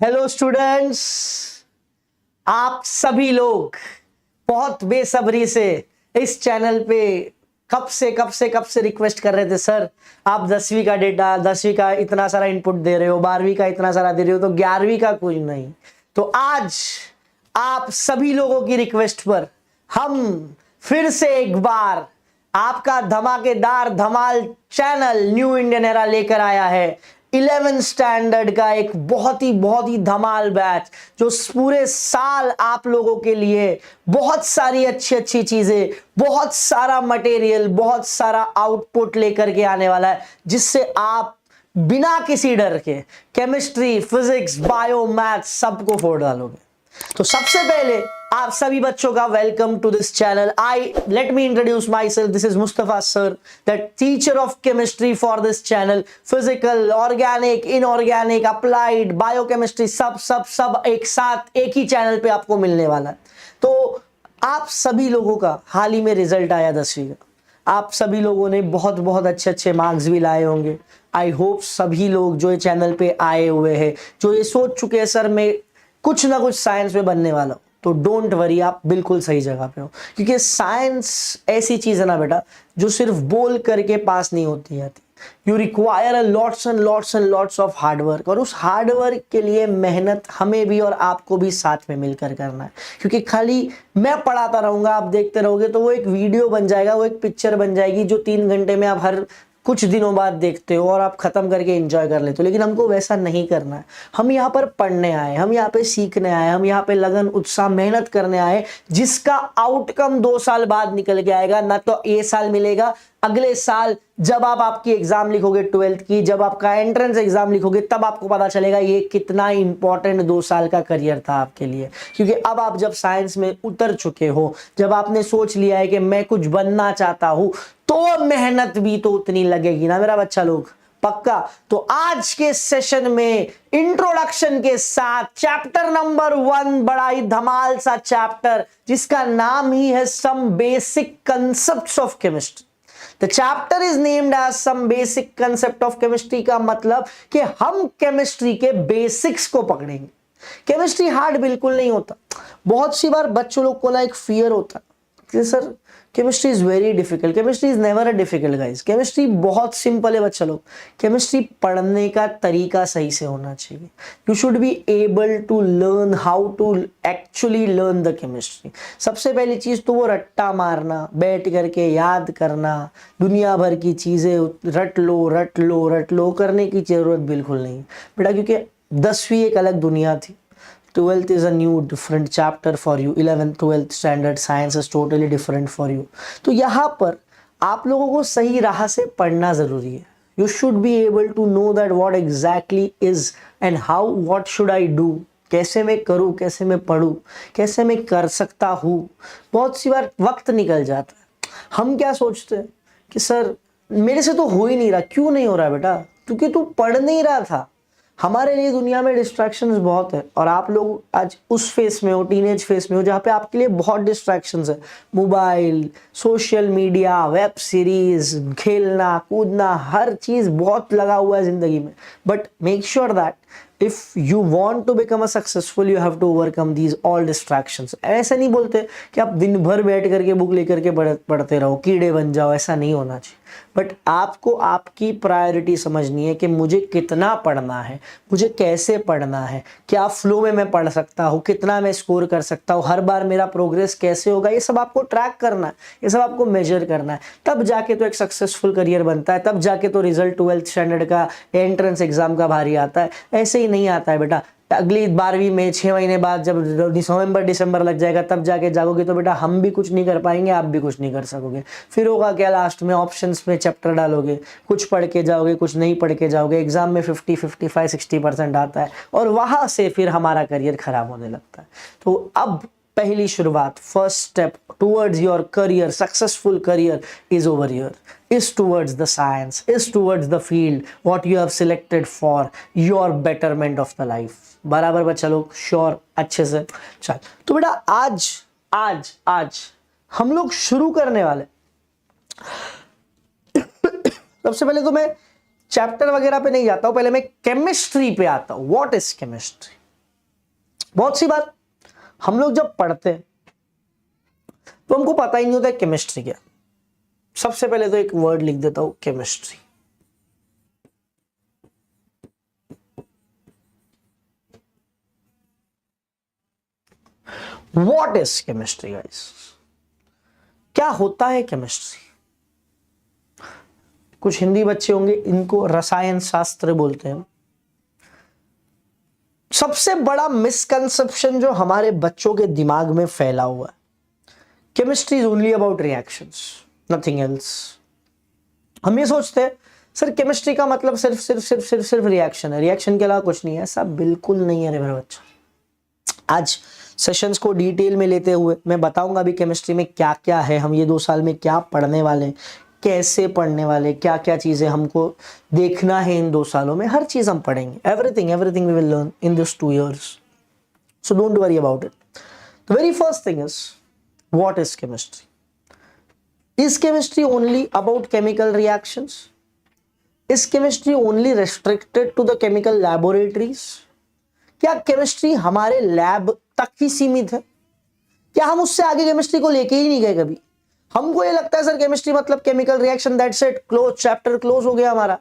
Hello students, आप सभी लोग बहुत बेसब्री से इस चैनल पे कब से रिक्वेस्ट कर रहे थे। सर आप 10वीं का डेटा, 10वीं का इतना सारा इनपुट दे रहे हो, 12वीं का इतना सारा दे रहे हो, तो 11वीं का कुछ नहीं। तो आज आप सभी लोगों की रिक्वेस्ट पर हम फिर से एक बार आपका धमाकेदार धमाल चैनल न्यू इंडियन एरा लेकर आया है 11th स्टैंडर्ड का एक बहुत ही धमाल बैच, जो पूरे साल आप लोगों के लिए बहुत सारी अच्छी चीजें, बहुत सारा मटेरियल, बहुत सारा आउटपुट लेकर के आने वाला है, जिससे आप बिना किसी डर के केमिस्ट्री, फिजिक्स, बायो, मैथ सबको फोड़ डालोगे। तो सबसे पहले आप सभी बच्चों का welcome to this channel. Let me introduce myself. This is Mustafa sir, the teacher of chemistry for this channel. Physical, organic, inorganic, applied, biochemistry सब एक साथ एक ही चैनल पे आपको मिलने वाला है। तो आप सभी लोगों का हाल ही में रिजल्ट आया 10वीं का। आप सभी लोगों ने बहुत अच्छे मार्क्स भी लाए होंगे। आई होप सभी लोग जो ये चैनल पे आए हुए हैं, जो ये सोच चुके हैं सर मैं कुछ ना कुछ साइंस में बनने वाला हूं, तो डोंट वरी, आप बिल्कुल सही जगह पे हो। क्योंकि साइंस ऐसी चीज है ना बेटा, जो सिर्फ बोल करके पास नहीं होती जाती। You require a lots and lots of hard work, और उस हार्डवर्क के लिए मेहनत हमें भी और आपको भी साथ में मिलकर करना है। क्योंकि खाली मैं पढ़ाता रहूंगा, आप देखते रहोगे, तो वो एक वीडियो बन जाएगा, वो एक पिक्चर बन जाएगी, जो 3 घंटे में आप हर कुछ दिनों बाद देखते हो और आप खत्म करके एंजॉय कर लेते हो। लेकिन हमको वैसा नहीं करना है। हम यहाँ पर पढ़ने आए, हम यहाँ पे सीखने आए, हम यहाँ पे लगन, उत्साह, मेहनत करने आए, जिसका आउटकम 2 साल बाद निकल के आएगा। ना तो ये साल मिलेगा, अगले साल जब आप आपकी एग्जाम लिखोगे 12th की, जब आपका एंट्रेंस एग्जाम लिखोगे, तब आपको पता चलेगा ये कितना इंपॉर्टेंट 2 साल का करियर था आपके लिए। क्योंकि अब आप जब साइंस में उतर चुके हो, जब आपने सोच लिया है कि मैं कुछ बनना चाहता हूं, तो मेहनत भी तो उतनी लगेगी ना मेरा बच्चा लोग, पक्का। तो आज के सेशन में इंट्रोडक्शन के साथ चैप्टर नंबर 1, बड़ा ही धमाल सा चैप्टर, जिसका नाम ही है some basic concepts of chemistry. The chapter is named as some basic concept of chemistry, का मतलब कि हम केमिस्ट्री के बेसिक्स को पकड़ेंगे। केमिस्ट्री हार्ड बिल्कुल नहीं होता। बहुत सी बार बच्चों लोग को ना एक फियर होता है कि sir chemistry is very difficult. Chemistry is never a difficult guys. Chemistry बहुत सिंपल है बच्चा लोग। केमिस्ट्री पढ़ने का तरीका सही से होना चाहिए। You should be able to learn how to actually learn the chemistry. सबसे पहली चीज तो वो रट्टा मारना, बैठ करके याद करना, दुनिया भर की चीजें रट लो करने की जरूरत बिल्कुल नहीं बेटा। क्योंकि 10वीं एक अलग दुनिया थी, 12th is a new different chapter for you, 11th 12th standard science is totally different for you। तो यहाँ पर आप लोगों को सही राह से पढ़ना जरूरी है। You should be able to know that what exactly is and how, what should I do, कैसे मैं करूँ, कैसे मैं पढ़ूँ, कैसे मैं कर सकता हूँ। बहुत सी बार वक्त निकल जाता है, हम क्या सोचते हैं कि सर मेरे से तो हो ही नहीं रहा। क्यों नहीं हो रहा बेटा? क्योंकि तू पढ़ नहीं रहा था। हमारे लिए दुनिया में डिस्ट्रैक्शंस बहुत है, और आप लोग आज उस फेस में हो, टीनेज फेस में हो, जहाँ पे आपके लिए बहुत डिस्ट्रैक्शंस है। Mobile, social media, web series, खेलना कूदना, हर चीज बहुत लगा हुआ है जिंदगी में। But make sure that if you want to become a successful, you have to overcome these all distractions। ऐसा नहीं बोलते कि आप दिन भर बैठ करके बुक लेकर के पढ़ते रहो, कीड़े बन जाओ, ऐसा नहीं होना चाहिए। बट आपको आपकी प्रायोरिटी समझनी है कि मुझे कितना पढ़ना है, मुझे कैसे पढ़ना है, क्या फ्लो में मैं पढ़ सकता हूँ, कितना मैं स्कोर कर सकता हूँ, हर बार मेरा प्रोग्रेस कैसे होगा, ये सब आपको ट्रैक करना है, ये सब आपको मेजर करना है। तब जाके तो एक सक्सेसफुल करियर बनता है, तब जाके तो रिजल्ट 12th स्टैंडर्ड का एंट्रेंस एग्जाम का भारी आता है। ऐसे ही नहीं आता है बेटा। अगली 12वीं में 6 महीने बाद जब नवंबर दिसंबर लग जाएगा, तब जाके जागोगे, तो बेटा हम भी कुछ नहीं कर पाएंगे, आप भी कुछ नहीं कर सकोगे। फिर होगा क्या? लास्ट में ऑप्शंस में चैप्टर डालोगे, कुछ पढ़ के जाओगे, कुछ नहीं पढ़ के जाओगे, एग्जाम में 50, 55, 60% आता है, और वहां से फिर हमारा करियर खराब होने लगता है। तो अब पहली शुरुआत, first step towards your career, successful career is over here, is towards the science, is towards the field what you have selected for your betterment of the life। बराबर बच्चा लोग? श्योर? अच्छे से चल। तो बेटा आज आज आज हम लोग शुरू करने वाले। सबसे पहले तो मैं चैप्टर वगैरह पे नहीं जाता हूं, पहले मैं केमिस्ट्री पे आता हूं। What is chemistry? बहुत सी बार हम लोग जब पढ़ते हैं तो हमको पता ही नहीं होता केमिस्ट्री क्या। सबसे पहले तो एक वर्ड लिख देता हूं, chemistry. What is chemistry guys? क्या होता है केमिस्ट्री? कुछ हिंदी बच्चे होंगे, इनको रसायन शास्त्र बोलते हैं। सबसे बड़ा मिसकंसेप्शन जो हमारे बच्चों के दिमाग में फैला हुआ है, chemistry is only about reactions, nothing else. हम ये सोचते हैं सर केमिस्ट्री का मतलब सिर्फ सिर्फ सिर्फ सिर्फ सिर्फ रिएक्शन है, रिएक्शन के अलावा कुछ नहीं है। ऐसा बिल्कुल नहीं है रे मेरा बच्चा। आज सेशंस को डिटेल में लेते हुए मैं बताऊंगा अभी केमिस्ट्री में क्या क्या है, हम ये 2 साल में क्या पढ़ने वाले हैं, कैसे पढ़ने वाले, क्या क्या चीजें हमको देखना है इन 2 सालों में, हर चीज हम पढ़ेंगे। Everything everything we will learn in this 2 years, so don't worry about it. The very first thing is what is chemistry? Is chemistry only about chemical reactions? Is chemistry only restricted to the chemical laboratories? क्या chemistry हमारे lab तक ही सीमित है? क्या हम उससे आगे केमिस्ट्री को लेके ही नहीं गए कभी? हमको ये लगता है सर केमिस्ट्री मतलब chemical reaction, that's it, close, chapter close हो गया हमारा।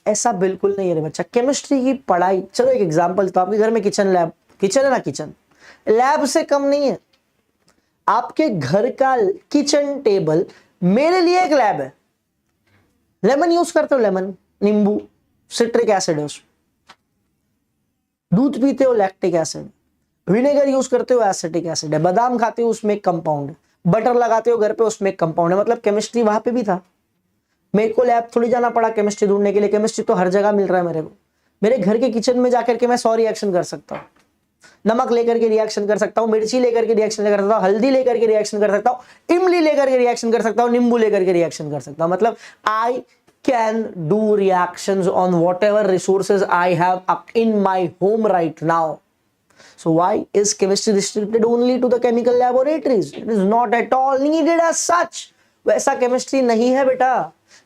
ऐसा बिल्कुल नहीं है रे बच्चा। केमिस्ट्री की पढ़ाई, चलो एक एग्जांपल, तो आपके घर में किचन लैब, किचन है ना, किचन लैब से कम नहीं है। आपके घर का किचन टेबल मेरे लिए एक लैब है। लेमन यूज करते हो, लेमन, नींबू, सिट्रिक एसिड है उसमें। दूध पीते हो, लैक्टिक एसिड। विनेगर यूज करते हो, एसिटिक एसिड है। बादाम खाते हो, उसमें एक कंपाउंड है। बटर लगाते हो घर पे, उसमें एक कंपाउंड है। मतलब केमिस्ट्री वहां पे भी था। मेरे को लैब थोड़ी जाना पड़ा केमिस्ट्री ढूंढने के लिए, केमिस्ट्री तो हर जगह मिल रहा है मेरे को। मेरे घर के किचन में जाकर के मैं 100 रिएक्शन कर सकता हूँ। नमक लेकर के रिएक्शन कर सकता हूँ, मिर्ची लेकर के रिएक्शन कर सकता हूँ, हल्दी लेकर के रिएक्शन कर सकता हूँ, इमली लेकर के रिएक्शन कर सकता हूँ, नींबू लेकर के रिएक्शन कर सकता हूँ। मतलब I can do reactions on what ever resources I have in my home right now. So why is chemistry restricted only to the chemical laboratories? It is not at all needed as such. वैसा chemistry नहीं है बेटा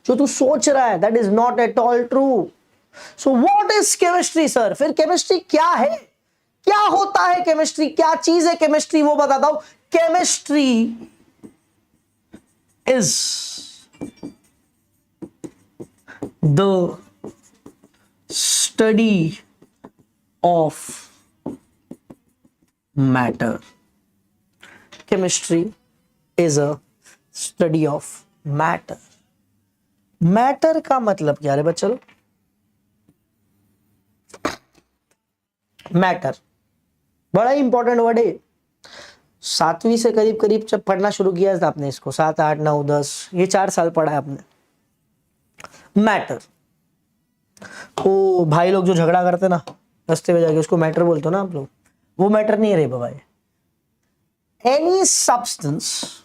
जो तू सोच रहा है, that is not at all true. So what is chemistry sir? फिर केमिस्ट्री क्या है, क्या होता है केमिस्ट्री, क्या चीज है केमिस्ट्री, वो बताता हूं। Chemistry is the study of matter. Chemistry is a study of matter. Matter का मतलब क्या है बच्चों? मैटर बड़ा ही इंपॉर्टेंट वर्ड है। 7वीं से करीब करीब जब पढ़ना शुरू किया था आपने इसको, 7, 8, 9, 10, ये 4 साल पढ़ा है आपने। मैटर, वो भाई लोग जो झगड़ा करते ना रास्ते में जाके, उसको मैटर बोलते हो ना आप लोग, वो मैटर नहीं है रे बाबा। Any substance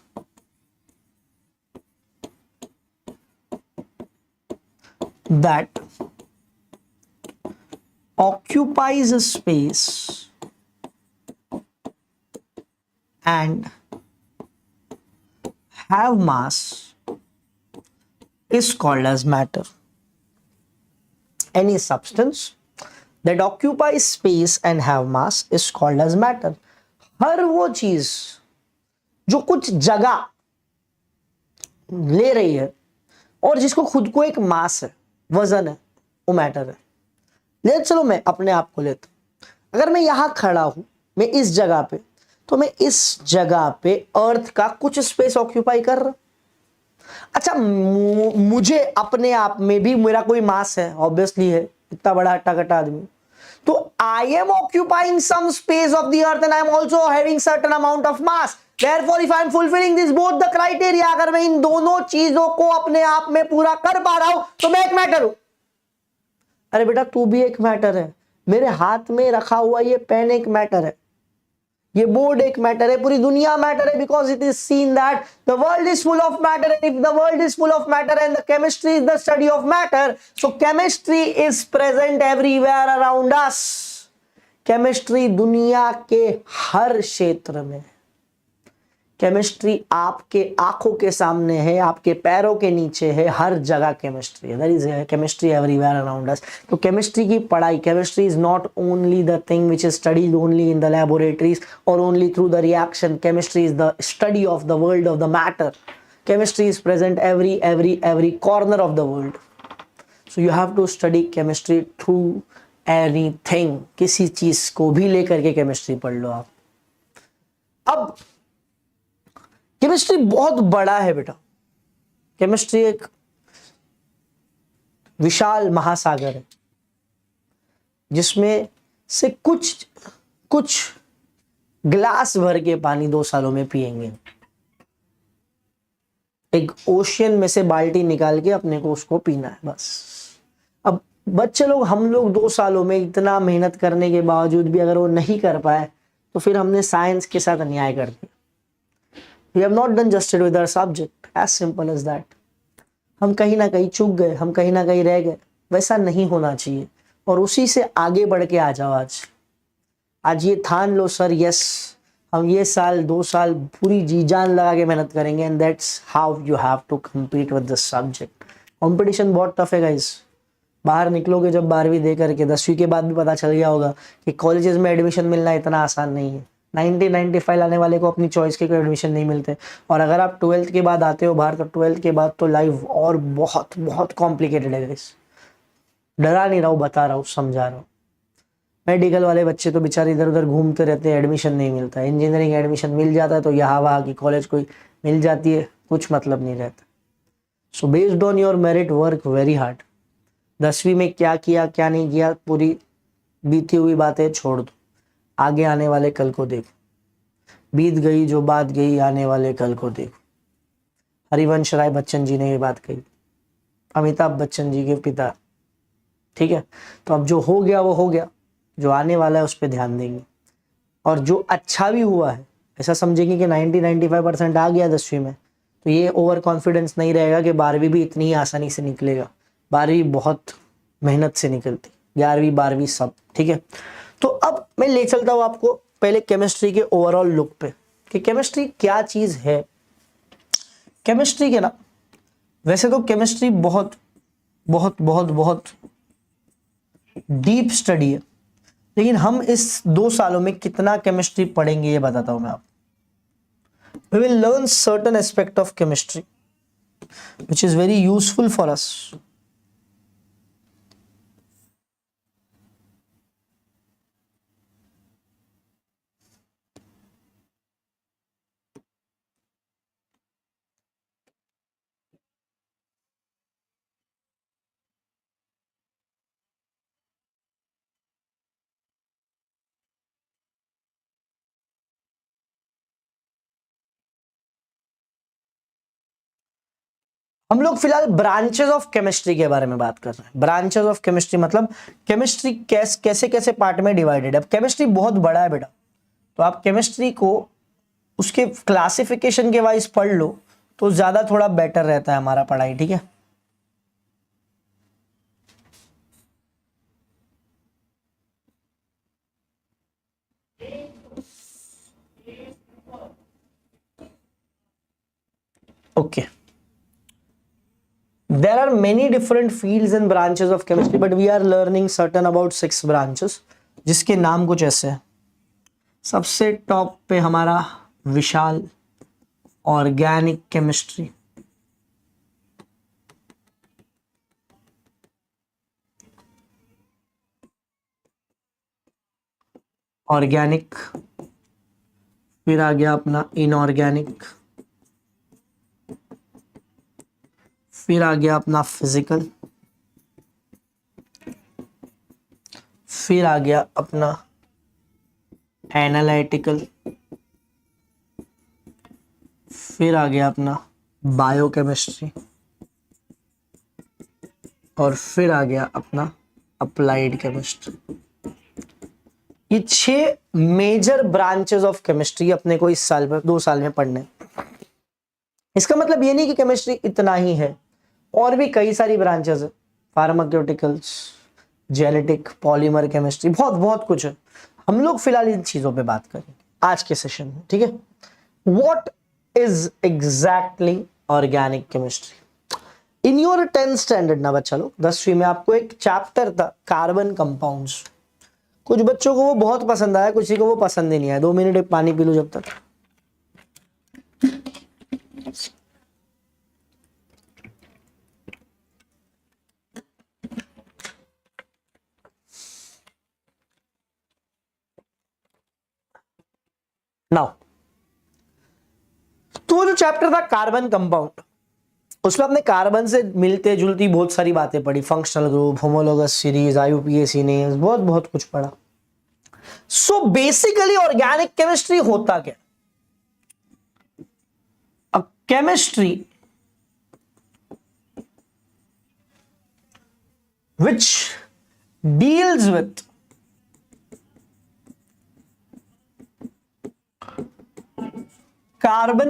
that occupies a space and have mass is called as matter. Any substance that occupies space and have mass is called as matter. हर वो चीज जो कुछ जगह ले रही है और जिसको खुद को एक मास है, वजन है, वो मैटर है। ले चलो मैं अपने आप को लेता हूं, अगर मैं यहां खड़ा हूं, मैं इस जगह पे, तो मैं इस जगह पे अर्थ का कुछ स्पेस ऑक्यूपाई कर रहा। अच्छा, मुझे अपने आप में भी मेरा कोई मास है, ऑब्वियसली है, इतना बड़ा हट्टा कट्टा आदमी, तो I am occupying some space of the earth and I am also having certain amount of mass. Therefore, if I am fulfilling this both the criteria, अगर मैं इन दोनों चीजों को अपने आप में पूरा कर पा रहा हूं तो मैं एक मैटर हूं। अरे बेटा तू भी एक मैटर है, मेरे हाथ में रखा हुआ ये पेन एक मैटर है, ये बोर्ड एक मैटर है, पूरी दुनिया मैटर है, because it is seen that the world is full of matter and if the world is full of matter and the chemistry is the study of matter, so chemistry is present everywhere around us. Chemistry दुनिया के हर क्षेत्र में, chemistry आपके आंखों के सामने है, आपके पैरों के नीचे है, हर जगह केमिस्ट्री है। There is chemistry everywhere around us. तो केमिस्ट्री की पढ़ाई, chemistry is not only the thing which is studied only in the laboratories और only through the reaction. Chemistry is the study of the world of the matter. Chemistry is present every corner of the world. So you have to study chemistry through anything. किसी चीज को भी लेकर के chemistry पढ़ लो आप। अब chemistry बहुत बड़ा है बेटा। केमिस्ट्री एक विशाल महासागर है जिसमें से कुछ ग्लास भर के पानी 2 सालों में पिएंगे। एक ओशियन में से बाल्टी निकाल के अपने को उसको पीना है बस। अब बच्चे लोग, हम लोग 2 सालों में इतना मेहनत करने के बावजूद भी अगर वो नहीं कर पाए तो फिर हमने साइंस के साथ अन्याय कर दिया। We have not done justice with our subject, as simple as that. हम कहीं ना कहीं चूक गए, हम कहीं ना कहीं रह गए। वैसा नहीं होना चाहिए और उसी से आगे बढ़ के आ जाओ। आज ये ठान लो सर, यस हम ये साल 2 साल पूरी जी जान लगा के मेहनत करेंगे and that's how you have to compete with this subject. Competition बहुत टफ है गाइस। बाहर निकलोगे जब 12वीं दे करके, 10वीं के बाद भी पता चल गया होगा कि कॉलेजेस में एडमिशन मिलना इतना आसान नहीं है। 90-95 लाने वाले को अपनी चॉइस के कोई एडमिशन नहीं मिलते। और अगर आप 12th के बाद आते हो बाहर, तो 12th के बाद तो लाइफ और बहुत बहुत कॉम्प्लिकेटेड है गाइस। डरा नहीं रहा हूँ, बता रहा हूँ, समझा रहा हूँ। मेडिकल वाले बच्चे तो बेचारे इधर उधर घूमते रहते हैं, एडमिशन नहीं मिलता। इंजीनियरिंग एडमिशन मिल जाता है तो यहाँ वहाँ की कॉलेज कोई मिल जाती है, कुछ मतलब नहीं रहता। So based on your merit work very hard. 10वीं में क्या किया क्या नहीं किया, पूरी बीती हुई बातें छोड़ दो, आगे आने वाले कल को देखो। बीत गई जो बात गई, आने वाले कल को देखो। हरिवंश राय बच्चन जी ने ये बात कही, अमिताभ बच्चन जी के पिता। ठीक है, तो अब जो हो गया वो हो गया, जो आने वाला है उस पर ध्यान देंगे। और जो अच्छा भी हुआ है, ऐसा समझेंगे कि 90-95% आ गया 10वीं में, तो ये ओवर कॉन्फिडेंस नहीं रहेगा कि 12वीं भी इतनी ही आसानी से निकलेगा। 12वीं बहुत मेहनत से निकलती, 11वीं 12वीं सब। ठीक है, तो अब मैं ले चलता हूँ आपको पहले केमिस्ट्री के ओवरऑल लुक पे कि केमिस्ट्री क्या चीज़ है। केमिस्ट्री के ना, वैसे तो केमिस्ट्री बहुत बहुत बहुत बहुत डीप स्टडी है, लेकिन हम इस 2 सालों में कितना केमिस्ट्री पढ़ेंगे ये बताता हूं मैं आपको। We will learn certain aspect of chemistry which is very useful for us. हम लोग फिलहाल ब्रांचेस ऑफ केमिस्ट्री के बारे में बात कर रहे हैं। ब्रांचेस ऑफ केमिस्ट्री मतलब केमिस्ट्री कैसे कैसे पार्ट में डिवाइडेड है। अब केमिस्ट्री बहुत बड़ा है बेटा, तो आप केमिस्ट्री को उसके क्लासिफिकेशन के वाइज पढ़ लो तो ज्यादा थोड़ा बेटर रहता है हमारा पढ़ाई। ठीक है, okay. There are many different fields and branches of chemistry, but we are learning certain about 6 branches, जिसके नाम कुछ ऐसे हैं। सबसे टॉप पे हमारा विशाल ऑर्गेनिक केमिस्ट्री, ऑर्गेनिक। फिर आ गया अपना इनऑर्गेनिक, फिर आ गया अपना फिजिकल, फिर आ गया अपना एनालिटिकल, फिर आ गया अपना बायोकेमिस्ट्री, और फिर आ गया अपना अप्लाइड केमिस्ट्री। ये 6 मेजर ब्रांचेस ऑफ केमिस्ट्री अपने को इस साल में 2 साल में पढ़ने। इसका मतलब ये नहीं कि केमिस्ट्री इतना ही है, और भी कई सारी ब्रांचेस है। फार्मास्यूटिकल्स, जेनेटिक, पॉलीमर केमिस्ट्री, बहुत बहुत कुछ है। हम लोग फिलहाल इन चीजों पे बात करेंगे आज के सेशन में। ठीक है, what is exactly organic chemistry. In your 10th standard ना बच्चा लोग 10वीं में आपको एक चैप्टर था कार्बन कंपाउंड्स. कुछ बच्चों को वो बहुत पसंद आया, किसी को वो पसंद ही नहीं आया. 2 मिनट एक पानी पी लो जब तक. नाउ तो जो चैप्टर था कार्बन कंपाउंड, उसमें अपने कार्बन से मिलते जुलती बहुत सारी बातें पढ़ी. Functional group, homologous series, IUPAC names, बहुत बहुत कुछ पढ़ा. सो बेसिकली ऑर्गेनिक केमिस्ट्री होता क्या? अ chemistry which deals with carbon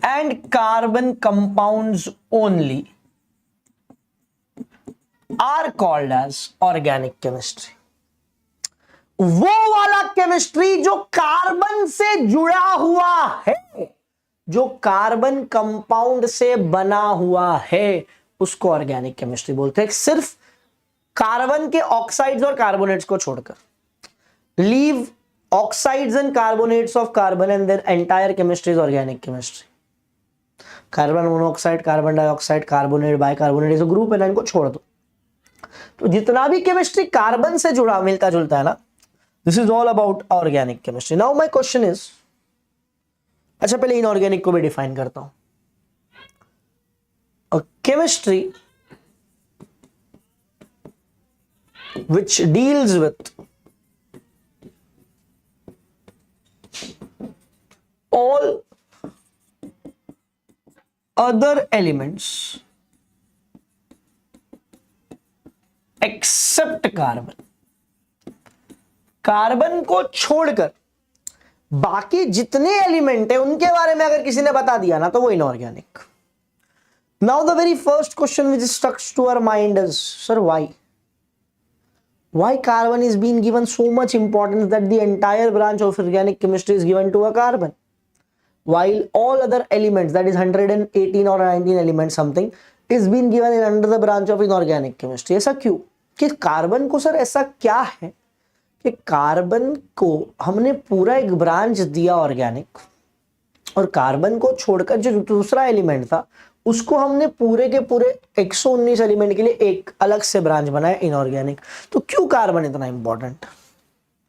and carbon compounds only are called as organic chemistry. वो वाला केमिस्ट्री जो कार्बन से जुड़ा हुआ है, जो कार्बन कंपाउंड से बना हुआ है, उसको ऑर्गेनिक केमिस्ट्री बोलते हैं. सिर्फ कार्बन के ऑक्साइड्स और कार्बोनेट्स को छोड़कर. Leave oxides and carbonates of carbon and their entire chemistry is organic chemistry. Carbon monoxide, carbon dioxide, carbonate, bicarbonate, ये जो ग्रुप है ना, इनको छोड़ दो. तो जितना भी केमिस्ट्री कार्बन से जुड़ा मिलता जुलता है ना, this is all about organic chemistry. Now my question is, अच्छा पहले इनऑर्गेनिक को भी डिफाइन करता हूं. A chemistry which deals with all other elements except carbon. Carbon को छोड़कर बाकी जितने एलिमेंट है उनके बारे में अगर किसी ने बता दिया ना, तो वो inorganic. Now the very first question which stuck to our mind is, sir, why carbon is being given so much importance that the entire branch of organic chemistry is given to a carbon, while all other elements, that is 118 or 19 elements something, is being given in under the branch of inorganic chemistry. ऐसा क्यों? कि carbon को sir ऐसा क्या है कि carbon को हमने पूरा एक ब्रांच दिया ऑर्गेनिक, और कार्बन को छोड़कर जो दूसरा एलिमेंट था उसको हमने पूरे के पूरे 119 एलिमेंट के लिए एक अलग से ब्रांच बनाया इनऑर्गेनिक. तो क्यों कार्बन इतना इंपॉर्टेंट?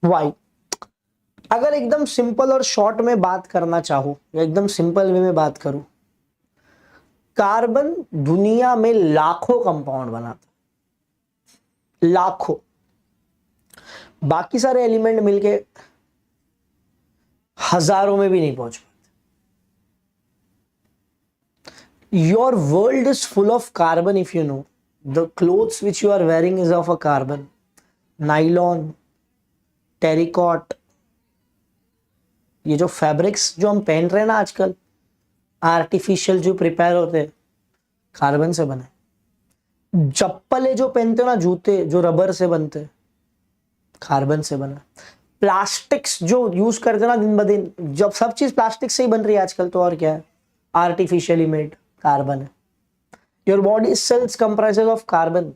व्हाई? अगर एकदम सिंपल और शॉर्ट में बात करना चाहूं, या एकदम सिंपल वे में बात करूं, कार्बन दुनिया में लाखों कंपाउंड बनाता, लाखों. बाकी सारे एलिमेंट मिलके हजारों में भी नहीं पहुंच पाते. Your world is full of carbon. If you know, the clothes which you are wearing is of a carbon. Nylon, terracotta, ये जो फैब्रिक्स जो हम पहन रहे हैं ना आजकल, आर्टिफिशियल जो प्रिपेयर होते हैं, कार्बन से बने. चप्पलें जो पहनते हो ना, जूते जो रबर से बनते हैं, कार्बन से बना. प्लास्टिक्स जो यूज करते हैं ना दिन ब दिन, जब सब चीज प्लास्टिक से ही बन रही है आजकल, तो और क्या है, आर्टिफिशियली मेड कार्बन है. Your body cells comprises of carbon.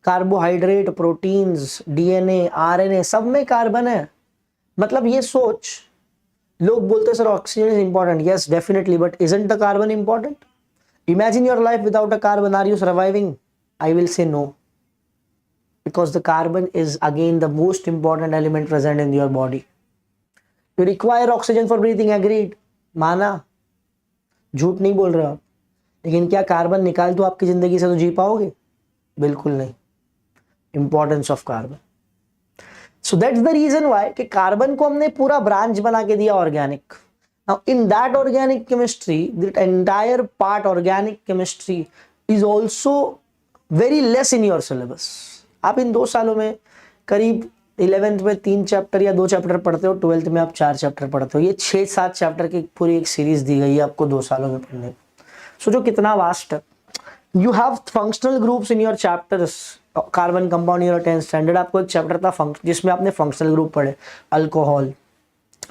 Carbohydrate, proteins, DNA, RNA, सब में कार्बन है. मतलब ये सोच, लोग बोलते हैं sir oxygen is important. Yes definitely, but isn't the carbon important? Imagine your life without a carbon, are you surviving? I will say no, because the carbon is again the most important element present in your body. You require oxygen for breathing, agreed, माना, झूठ नहीं बोल रहे हो आप. लेकिन क्या carbon निकाल दो आपकी जिंदगी से तो जी पाओगे? बिल्कुल नहीं. Importance of carbon. So that's the reason why कि कार्बन को हमने पूरा ब्रांच बना के दिया organic. Now in that organic chemistry, that entire part organic chemistry is also very less in your syllabus. आप इन 2 सालों में करीब 11th में 3 चैप्टर या 2 चैप्टर पढ़ते हो, 12th में आप 4 चैप्टर पढ़ते हो. ये 6-7 चैप्टर की पूरी एक सीरीज दी गई है आपको 2 सालों में पढ़ने. सोचो कितना वास्ट है. You have functional groups in your chapters. Carbon compound in your 10th standard, आपको एक चैप्टर था जिसमें आपने फंक्शनल ग्रुप पढ़े, alcohol,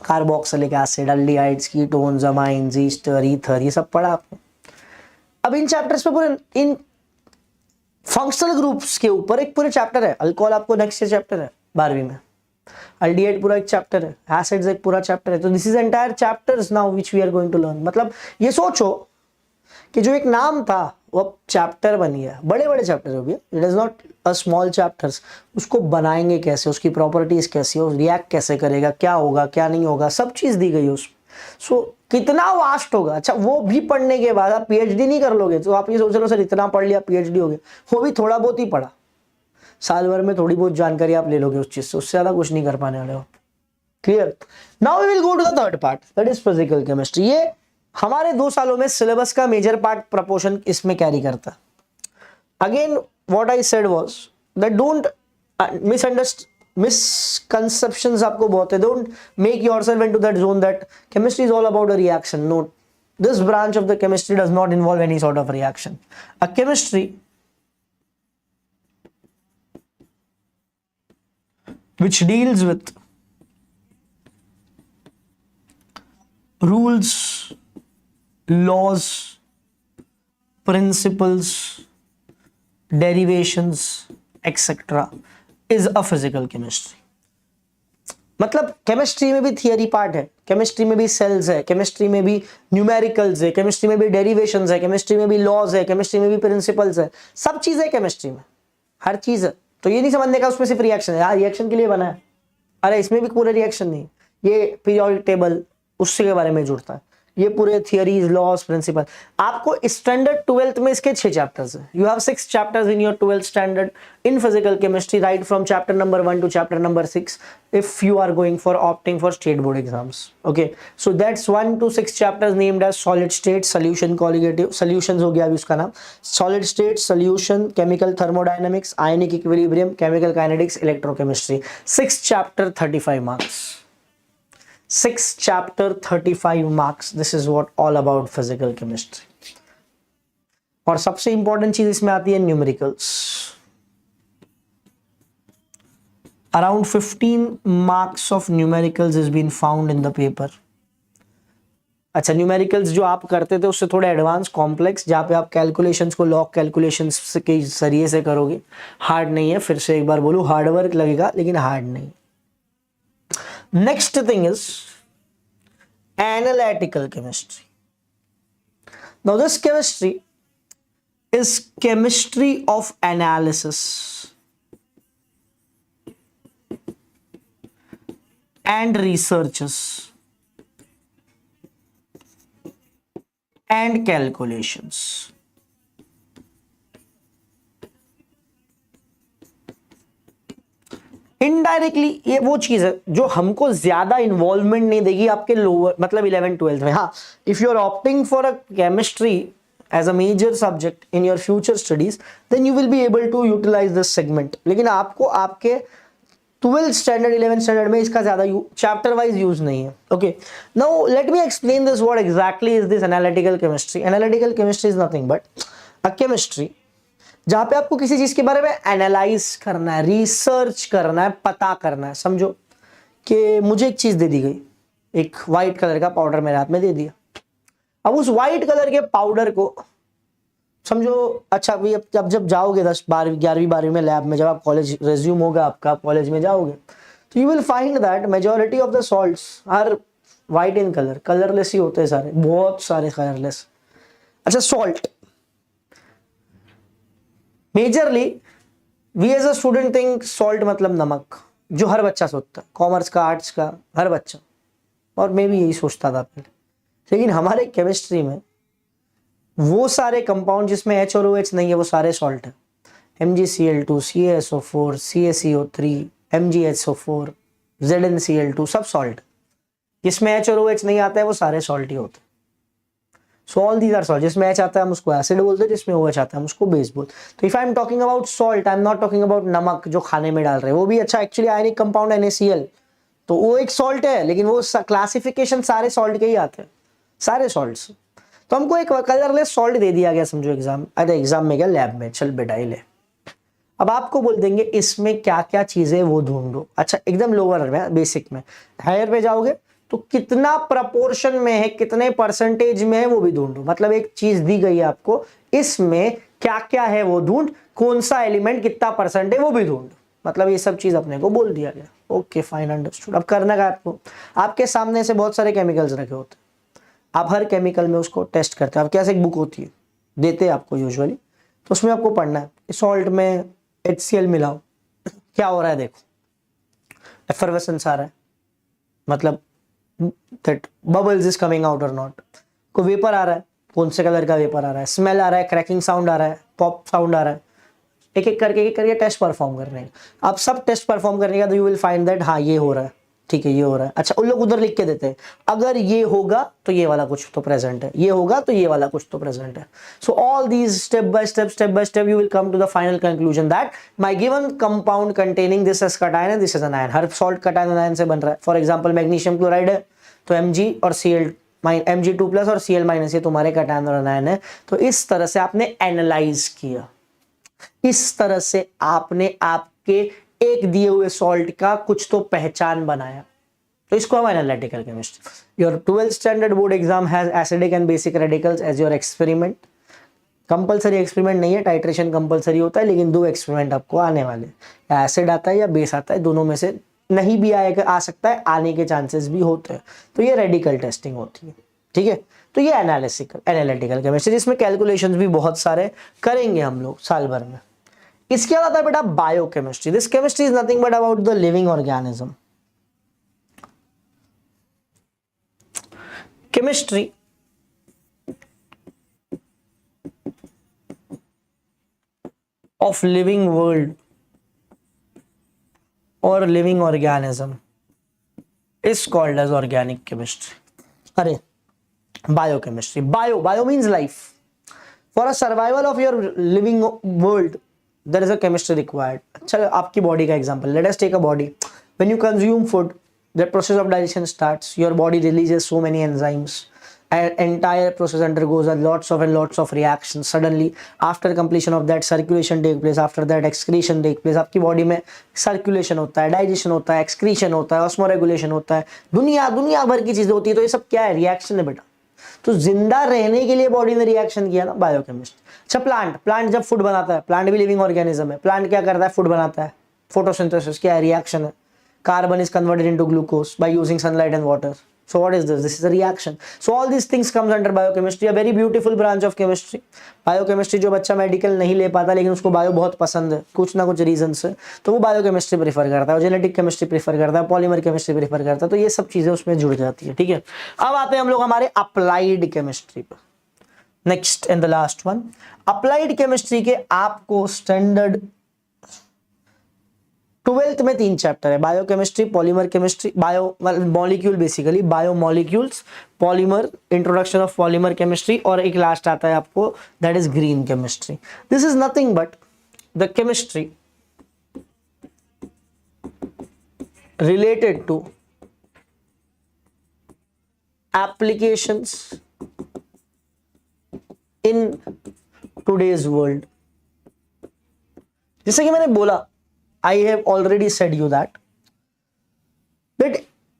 carboxylic acid, aldehydes, ketones, amines, Easter, ether, ये सब पढ़ा आपने। अब इन चैप्टर्स पे पूरे इन फंक्शनल ग्रुप्स के ऊपर एक पूरे चैप्टर है। अल्कोहल आपको नेक्स्ट चैप्टर है 12वीं में, एल्डिहाइड पूरा एक चैप्टर है, एसिड्स एक पूरा चैप्टर है। तो this is entire chapters now which we are going to learn. मतलब ये सोचो कि जो एक नाम था वो अब चैप्टर बन गया, बड़े बड़े चैप्टर हो गया, it is not a small chapters. उसको बनाएंगे कैसे, उसकी प्रॉपर्टीज कैसी हो, रिएक्ट कैसे करेगा, क्या होगा क्या नहीं होगा, सब चीज दी गई है उसमें। सो कितना वास्ट होगा। अच्छा वो भी पढ़ने के बाद आप पीएचडी नहीं कर लोगे तो आप ये सोच रहे हो सर इतना पढ़ लिया पीएचडी हो गया, वो भी थोड़ा बहुत ही पढ़ा, साल भर में थोड़ी बहुत जानकारी आप ले लोगे उस चीज से, उससे ज्यादा कुछ नहीं कर पाने वाले हो। Clear? Now we will go to the third part, that is physical chemistry. ये हमारे 2 सालों में सिलेबस का मेजर पार्ट प्रपोर्शन इसमें कैरी करता है। Again what I said was that don't misconceptions आपको बहुत है, don't make yourself into that zone that chemistry is all about a reaction. No, this branch of the chemistry does not involve any sort of reaction. A chemistry which deals with rules, laws, principles, derivations, etc. is a physical chemistry. मतलब chemistry में भी theory part है, chemistry में भी sales है, chemistry में भी numericals है, केमिस्ट्री में भी डेरिवेशंस है, केमिस्ट्री में भी लॉज है, केमिस्ट्री में भी प्रिंसिपल्स है, सब चीज है केमिस्ट्री में, हर चीज है। तो ये नहीं समझने का उसमें सिर्फ रिएक्शन है, यार रिएक्शन के लिए बना है, अरे इसमें भी पूरा रिएक्शन नहीं, ये पीरियोडिक टेबल उससे के बारे में जुड़ता है, ये पूरे थियरीज, लॉज, प्रिंसिपल। आपको स्टैंडर्ड 12th में इसके 6 चैप्टर्स है। You have 6 chapters in your 12th standard in physical chemistry, right from chapter number 1 to chapter number 6 if you are going for opting for state board exams. Okay, so that's 1 to 6 chapters named as solid state, solution, colligative solutions हो गया अभी उसका नाम, solid state, solution, chemical thermodynamics, ionic equilibrium, chemical kinetics, electrochemistry. 6 chapter 35 marks. 6 chapter 35 marks. This is what all about physical chemistry. और सबसे important चीज इसमें आती है numericals. Around 15 marks of numericals has been found in the paper. अच्छा, numericals जो आप करते थे उससे थोड़े एडवांस कॉम्प्लेक्स, जहाँ पे आप कैलकुलेशंस को लॉग कैलकुलेशंस के जरिए से करोगे, हार्ड नहीं है। फिर से एक बार बोलूं, हार्ड वर्क लगेगा लेकिन हार्ड नहीं। Next thing is analytical chemistry. Now this chemistry is chemistry of analysis and researches and calculations. Indirectly ये वो चीज है जो हमको ज्यादा इन्वॉल्वमेंट नहीं देगी आपके लोअर मतलब 11th-12th में। हाँ, if you are opting for a chemistry as a major subject in your future studies, then you will be able to utilize this segment. लेकिन आपको आपके 12th स्टैंडर्ड 11th स्टैंडर्ड में इसका ज्यादा चैप्टर वाइज यूज नहीं है। Okay, now let me explain this, what exactly is this analytical chemistry. Analytical chemistry is nothing but a chemistry जहां पे आपको किसी चीज के बारे में एनालाइज करना है, रिसर्च करना है, पता करना है। समझो कि मुझे एक चीज दे दी गई, एक व्हाइट कलर का पाउडर मेरे हाथ में दे दिया। अब उस व्हाइट कलर के पाउडर को समझो, अच्छा भाई अब जब जाओगे 10, 12, 11वीं 12वीं में लैब में, जब आप कॉलेज रेज्यूम होगा आपका, आप कॉलेज में जाओगे तो you will find that majority of the salts are white in colour, colourless ही होते हैं सारे, बहुत सारे कलरलेस। अच्छा, salt majorly we as a student think salt मतलब नमक, जो हर बच्चा सोचता है, कॉमर्स का, आर्ट्स का, हर बच्चा, और मैं भी यही सोचता था पहले। लेकिन हमारे केमिस्ट्री में वो सारे कंपाउंड जिसमें H और OH नहीं है वो सारे सॉल्ट है। MgCl2, CaSO4, CaCO3, MgHO4, ZnCl2 सब सॉल्ट। जिसमें H और OH नहीं आता है वो सारे सॉल्ट ही होते हैं। So all these are salt. जिसमें H आता है हम उसको एसिड बोलते हैं, जिसमें OH आता है हम उसको बेस बोलते हैं। तो if I am talking about salt, I am not talking about नमक जो खाने में डाल रहे हैं, वो भी अच्छा एक्चुअली आयनिक कंपाउंड NaCl, तो वो एक सॉल्ट है, लेकिन वो क्लासिफिकेशन सारे सॉल्ट के ही आते हैं, सारे सॉल्ट्स। तो हमको एक कलरलेस सॉल्ट दे दिया गया, समझो एग्जाम, अरे एग्जाम में क्या, लैब में, चल बेटा ये ले। अब आपको बोल देंगे इसमें क्या क्या चीजें वो ढूंढो। अच्छा, एकदम लोअर में, बेसिक में, हायर पे जाओगे तो कितना प्रपोर्शन में है, कितने परसेंटेज में है वो भी ढूंढो। मतलब एक चीज दी गई है आपको, इसमें क्या क्या है वो ढूंढ, कौन सा एलिमेंट कितना परसेंट है वो भी ढूंढ। मतलब ये सब चीज अपने को बोल दिया गया। Okay fine, understood. अब करना क्या आपको, आपके सामने से बहुत सारे केमिकल्स रखे होते हैं, आप हर केमिकल में उसको टेस्ट करते हैं। आप कैसे एक बुक होती है, देते हैं आपको यूजुअली, तो उसमें आपको पढ़ना है सॉल्ट में HCl मिलाओ, क्या हो रहा है देखो, एफरवेसेंस आ रहा है, मतलब that bubbles is coming out और नॉट, कोई वेपर आ रहा है, कौन से कलर का वेपर आ रहा है, स्मेल आ रहा है, क्रैकिंग साउंड आ रहा है, पॉप साउंड आ रहा है, एक एक करके टेस्ट परफॉर्म कर रहे हैं। आप सब टेस्ट परफॉर्म करने का, तो यू विल फाइंड दैट हाँ ये हो रहा है, ठीक है ये हो रहा है। अच्छा, उन लोग उधर लिख के देते हैं, अगर ये होगा तो ये वाला कुछ तो प्रेजेंट है, ये होगा तो ये वाला कुछ तो प्रेजेंट है। So all these step by step you will come to the final conclusion that my given compound containing this as cation and this is an anion. हर सॉल्ट कटायन एंड आयन से बन रहा है। For example magnesium chloride है तो Mg और Cl Mg2+ और Cl- ये तुम्हारे कटायन और आयन है। तो इस तरह से आपने एनालाइज किया, इस तरह से आपने आपके एक दिए हुए सॉल्ट का कुछ तो पहचान बनाया, तो इसको हम analytical chemistry. Your 12th standard board exam has acidic and basic radicals as your experiment. Compulsory experiment नहीं है, टाइट्रेशन कंपलसरी होता है, लेकिन 2 एक्सपेरिमेंट आपको आने वाले, या एसिड आता है या बेस आता है, दोनों में से नहीं भी आएगा, आ सकता है, आने के चांसेस भी होते हैं। तो ये रेडिकल टेस्टिंग होती है, ठीक है। तो ये एनालिटिकल केमिस्ट्री, जिसमें कैलकुलेशंस भी बहुत सारे करेंगे हम लोग साल भर में। इसके अलावा बेटा biochemistry, this chemistry is nothing but about the living organism. Chemistry of living world or living organism is called as organic chemistry. अरे biochemistry, bio means life. For a survival of your living world there is a chemistry required. अच्छा, आपकी body का example, let us take a body. When you consume food, the process of digestion starts, your body releases so many enzymes, an entire process undergoes lots of reactions. Suddenly after completion of that, circulation take place, after that excretion take place. आपकी body में circulation होता है, digestion होता है, excretion होता है, osmoregulation होता है, दुनिया भर की चीजें होती है। तो ये सब क्या है, रिएक्शन है बेटा। तो जिंदा रहने के लिए बॉडी ने रिएक्शन किया ना, बायोकेमिस्ट्री। अच्छा, प्लांट जब फूड बनाता है, प्लांट भी लिविंग ऑर्गेनिज्म है, प्लांट क्या करता है, फूड बनाता है, फोटोसिंथेसिस, क्या है, रिएक्शन है। Carbon is converted into glucose by using sunlight and water. So what is this? This is a reaction. So all these things comes under biochemistry, a very beautiful branch of chemistry. Biochemistry जो बच्चा medical नहीं ले पाता लेकिन उसको bio बहुत पसंद है, कुछ ना कुछ रीजन से, तो वो बायोकेमिस्ट्री प्रीफर करता है, जेनेटिक केमिस्ट्री प्रीफर करता है, पॉलीमर केमिस्ट्री प्रीफर करता है। तो ये सब चीजें उसमें जुड़ जाती है, ठीक है। अब आते हैं हम लोग हमारे अप्लाइड केमिस्ट्री पर। Next and the last one, applied chemistry के आपको स्टैंडर्ड 12th में 3 चैप्टर है, biochemistry, polymer chemistry, biomolecule, basically biomolecules, polymer, introduction of polymer chemistry, और एक लास्ट आता है आपको, that is green chemistry. This is nothing but the chemistry related to applications in today's world. जैसे कि मैंने बोला, I have already said you that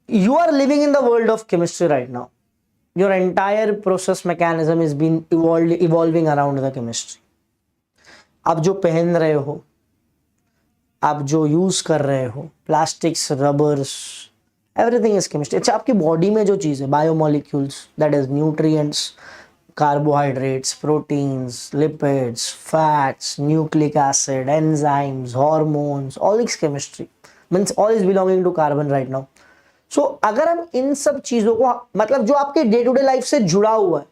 you are living in the world of chemistry right now. Your entire process mechanism is been evolving around the chemistry. आप जो पहन रहे हो, आप जो यूज कर रहे हो, plastics, rubbers, everything is chemistry. अच्छा, आपकी बॉडी में जो चीज है, biomolecules, that is nutrients, carbohydrates, proteins, lipids, fats, nucleic acid, enzymes, hormones, all is chemistry, means all is belonging to carbon right now. So अगर हम इन सब चीजों को, मतलब जो आपके डे टू डे लाइफ से जुड़ा हुआ है,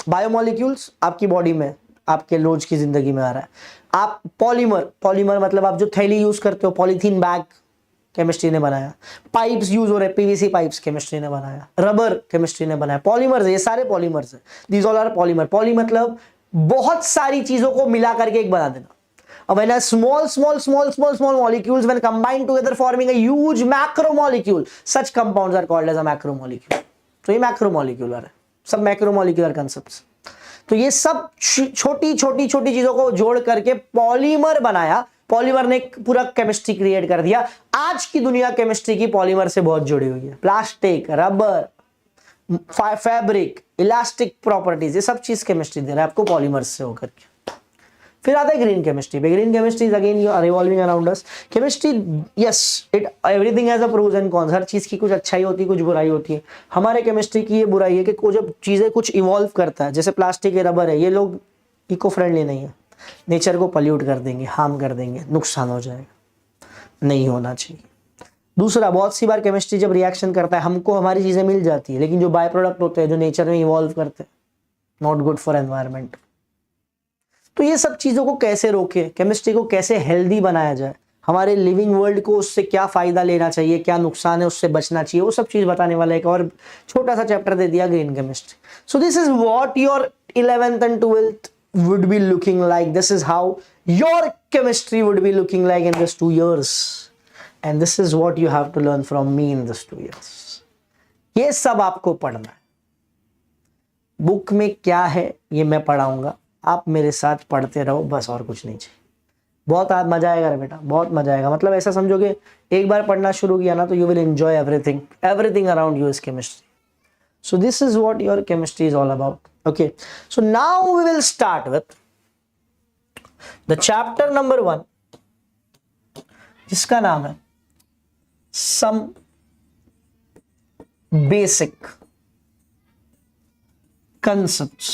बायोमोलिक्यूल्स आपकी बॉडी में, आपके रोज की जिंदगी में आ रहा है। आप पॉलीमर मतलब आप जो थैली यूज करते हो, पॉलीथीन बैग केमिस्ट्री ने बनाया, पाइप्स यूज हो रहे, पीवीसी पाइप्स केमिस्ट्री ने बनाया, रबर केमिस्ट्री ने बनाया, पॉलीमर्स, ये सारे पॉलीमर्स है, these all are polymer. Poly मतलब बहुत सारी चीजों को मिला करके एक बना देना। When a small molecules when combined together forming a huge macromolecule, such compounds are called as a macromolecule. तो ये macromolecular है, सब macromolecular concepts। तो ये सब छोटी छोटी चीजों को जोड़ करके पॉलीमर बनाया, पॉलीमर ने एक पूरा केमिस्ट्री क्रिएट कर दिया। आज की दुनिया केमिस्ट्री की पॉलीमर से बहुत जुड़ी हुई है। Plastic, rubber, fabric, elastic properties, ये सब चीज केमिस्ट्री दे रहा है आपको पॉलीमर्स से होकर के। फिर आता है ग्रीन केमिस्ट्री पे। Green chemistry is again you are revolving around us. Chemistry, yes, it everything has a pros and cons. हर चीज की कुछ अच्छाई होती है, कुछ बुराई होती है। हमारे केमिस्ट्री की ये बुराई है कि जब चीजें कुछ इवॉल्व करता है, जैसे प्लास्टिक है, रबर है, ये लोग इको फ्रेंडली नहीं है, नेचर को पल्यूट कर देंगे, हार्म कर देंगे, नुकसान हो जाएगा, नहीं होना चाहिए। दूसरा, बहुत सी बार केमिस्ट्री जब रिएक्शन करता है, हमको हमारी चीजें मिल जाती है, लेकिन जो बाय प्रोडक्ट होते हैं, जो नेचर में इवॉल्व करते हैं, नॉट गुड फॉर एनवायरमेंट। तो ये सब चीजों को कैसे रोके, केमिस्ट्री को कैसे हेल्दी बनाया जाए, हमारे लिविंग वर्ल्ड को उससे क्या फायदा लेना चाहिए, क्या नुकसान है, उससे बचना चाहिए, वो सब चीज बताने वाला एक और छोटा सा चैप्टर दे दिया, green chemistry. So this is what your 11th and 12th would be looking like. This is how your chemistry would be looking like in this 2 years, and this is what you have to learn from me in this 2 years. ये सब आपको पढ़ना है। Book में क्या है ये मैं पढ़ाऊंगा, आप मेरे साथ पढ़ते रहो, बस और कुछ नहीं चाहिए। बहुत मजा आएगा रे बेटा, बहुत मजा आएगा। मतलब ऐसा समझोगे, एक बार पढ़ना शुरू किया ना तो you will enjoy everything, everything around you is chemistry. So this is what your chemistry is all about. Okay, so now we will start with the chapter number 1, जिसका नाम है some basic concepts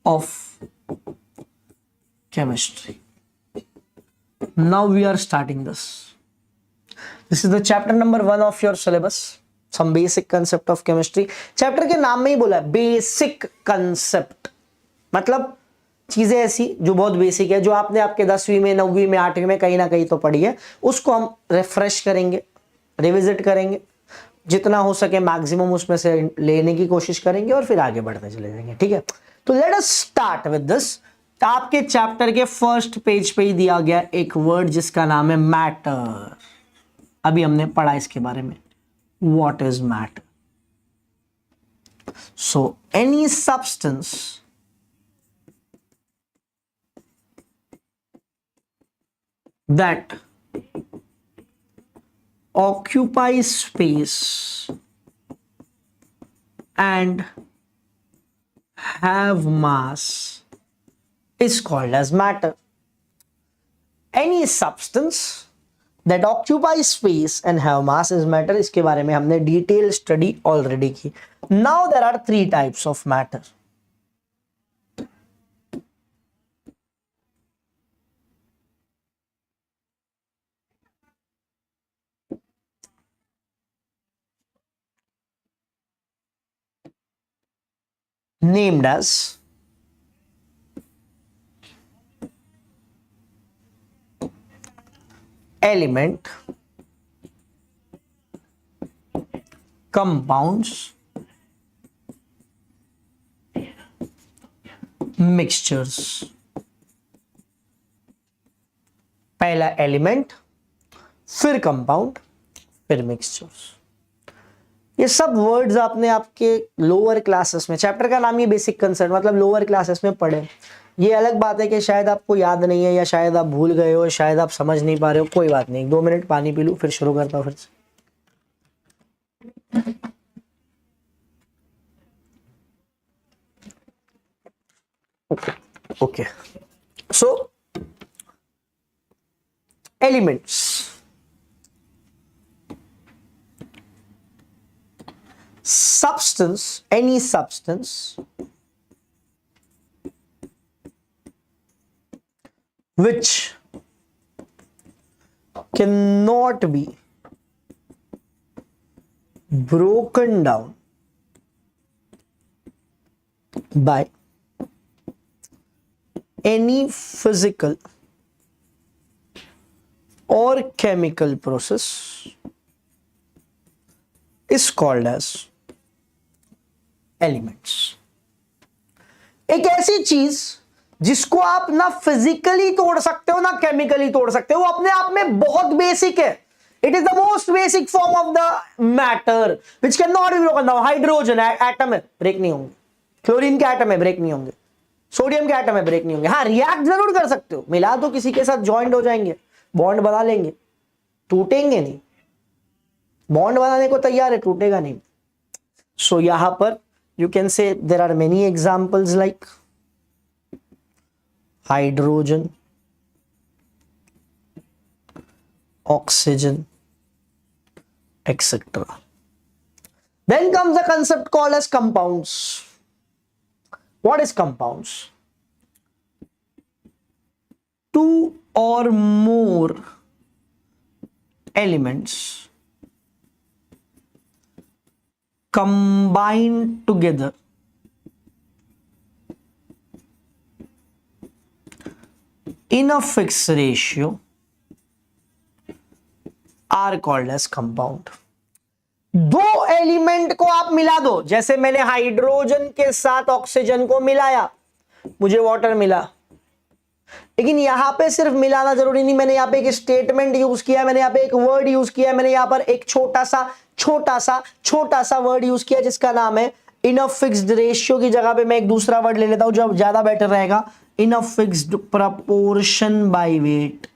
of chemistry. Now we are starting this. This is the chapter number 1 of your syllabus. Some basic concept of chemistry. Chapter के नाम में ही बोला है basic concept, मतलब चीजें ऐसी जो बहुत बेसिक है, जो आपने आपके 10वीं में, 9वीं में, 8वीं में कहीं ना कहीं तो पढ़ी है, उसको हम रिफ्रेश करेंगे, रिविजिट करेंगे, जितना हो सके मैक्सिमम उसमें से लेने की कोशिश करेंगे और फिर आगे बढ़ते चले जाएंगे। ठीक है, तो let us start with this. आपके चैप्टर के फर्स्ट पेज पे ही दिया गया एक वर्ड जिसका नाम है मैटर। अभी हमने पढ़ा इसके बारे में, what is matter. So any substance that occupies space and have mass is called as matter. Any substance that occupies space and have mass is matter. इसके बारे में हमने डिटेल स्टडी ऑलरेडी की। Now there are 3 types of matter. Named as element, compounds, mixtures. पहला element, फिर compound, फिर mixtures. ये सब वर्ड्स आपने आपके लोअर क्लासेस में, चैप्टर का नाम ये बेसिक कंसेप्ट, मतलब लोअर क्लासेस में पढ़े। ये अलग बात है कि शायद आपको याद नहीं है, या शायद आप भूल गए हो, शायद आप समझ नहीं पा रहे हो, कोई बात नहीं। 2 मिनट पानी पी लूं, फिर शुरू करता हूं फिर से। Okay, so elements, substance, any substance which cannot be broken down by any physical or chemical process is called as elements. एक ऐसी चीज जिसको आप ना फिजिकली तोड़ सकते हो ना केमिकली तोड़ सकते हो, वो अपने आप में बहुत बेसिक है। It is the most basic form of the matter which can not be broken down. Hydrogen atom है, ब्रेक नहीं होंगे। क्लोरीन के एटम है, ब्रेक नहीं होंगे। सोडियम के एटम है, ब्रेक नहीं होंगे। हाँ, रिएक्ट जरूर कर सकते हो, मिला दो किसी के साथ, ज्वाइंट हो जाएंगे, बॉन्ड बना लेंगे, टूटेंगे नहीं। बॉन्ड बनाने को तैयार है, टूटेगा नहीं। सो यहां पर you can say there are many examples like hydrogen, oxygen, etc. Then comes the concept called as compounds. What is compounds? Two or more elements combined together in a fixed ratio are called as compound. दो element को आप मिला दो, जैसे मैंने hydrogen के साथ oxygen को मिलाया, मुझे वाटर मिला। लेकिन यहां पे सिर्फ मिलाना जरूरी नहीं, मैंने यहां पे एक स्टेटमेंट यूज किया, मैंने यहां पे एक वर्ड यूज किया, मैंने यहां पर एक छोटा सा वर्ड यूज किया जिसका नाम है इन अ फिक्स्ड रेशियो की जगह पे मैं एक दूसरा वर्ड ले लेता हूं जो ज्यादा बेटर रहेगा, in a fixed proportion by weight.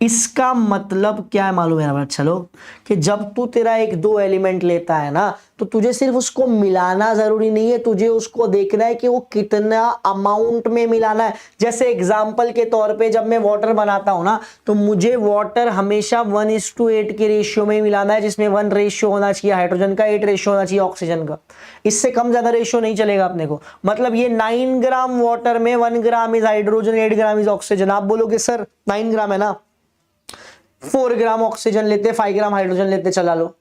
इसका मतलब क्या है मालूम है? चलो कि जब तू तेरा एक दो एलिमेंट लेता है ना, तो तुझे सिर्फ उसको मिलाना जरूरी नहीं है, तुझे उसको देखना है कि वो कितना अमाउंट में मिलाना है। जैसे एग्जांपल के तौर पे जब मैं वाटर बनाता हूं ना, तो मुझे वाटर हमेशा 1:8 के रेशियो में मिलाना है, जिसमें 1 रेशियो होना चाहिए हाइड्रोजन का, 8 रेशियो होना चाहिए ऑक्सीजन का। इससे कम ज्यादा रेशियो नहीं चलेगा अपने को। मतलब ये 9 ग्राम वाटर में 1 gram is hydrogen, 8 gram is oxygen. आप बोलोगे सर 9 ग्राम है ना, 4 ग्राम ऑक्सीजन लेते, 5 ग्राम हाइड्रोजन लेते, चला लो।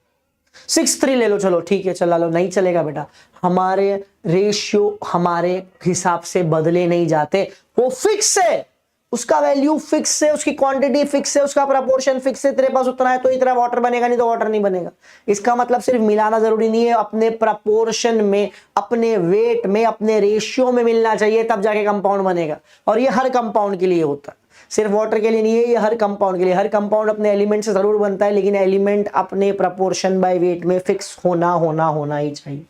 6:3 ले लो, चलो ठीक है चला लो। नहीं चलेगा बेटा, हमारे रेशियो हमारे हिसाब से बदले नहीं जाते, वो फिक्स है, उसका वैल्यू फिक्स है, उसकी क्वांटिटी फिक्स है, उसका प्रपोर्शन फिक्स है। तेरे पास उतना है तो इतना वाटर बनेगा, नहीं तो वाटर नहीं बनेगा। इसका मतलब सिर्फ मिलाना जरूरी नहीं है, अपने प्रपोर्शन में, अपने वेट में, अपने रेशियो में मिलना चाहिए, तब जाके कंपाउंड बनेगा। और ये हर कंपाउंड के लिए होता है, सिर्फ वाटर के लिए नहीं है, ये हर कंपाउंड के लिए। हर कंपाउंड अपने एलिमेंट से जरूर बनता है, लेकिन एलिमेंट अपने प्रपोर्शन बाय वेट में फिक्स होना ही चाहिए।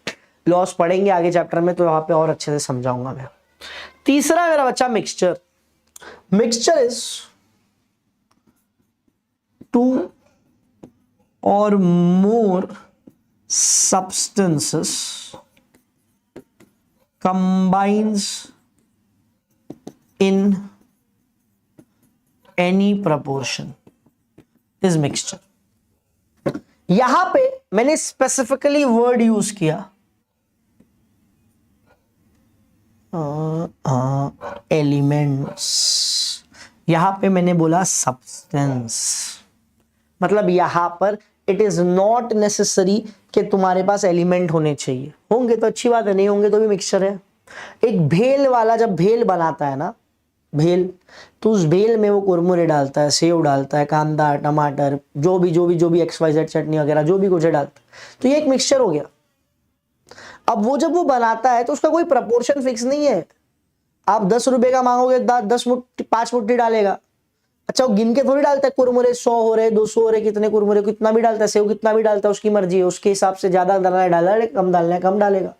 लॉस पढ़ेंगे आगे चैप्टर में, तो वहां पे और अच्छे से समझाऊंगा मैं। तीसरा मेरा बच्चा मिक्सचर। मिक्सचर इज टू और मोर substances combines in any proportion is mixture। यहां पे मैंने स्पेसिफिकली वर्ड यूज किया एलिमेंट्स, यहां पे मैंने बोला सब्सटेंस। मतलब यहां पर इट इज नॉट नेसेसरी कि तुम्हारे पास एलिमेंट होने चाहिए, होंगे तो अच्छी बात है, नहीं होंगे तो भी मिक्सचर है। एक भेल वाला जब भेल बनाता है ना, भेल, तो उस भेल में वो कुरमुरे डालता है, सेव डालता है, कांदा, टमाटर, जो भी XYZ चटनी वगैरह जो भी कुछ डालता है, तो ये एक मिक्सचर हो गया। अब वो जब वो बनाता है तो उसका कोई प्रपोर्शन फिक्स नहीं है। आप 10 रुपए का मांगोगे, 5 मुट्ठी डालेगा। अच्छा, वो गिन के थोड़ी डालता है कुरमुरे 100 हो रहे, 200 हो रहे, कितने कुरमुरे, कितना भी डालता है, सेव कितना भी डालता है, उसकी मर्जी है, उसके हिसाब से ज्यादा डालना है डाला, कम डालना है कम डालेगा।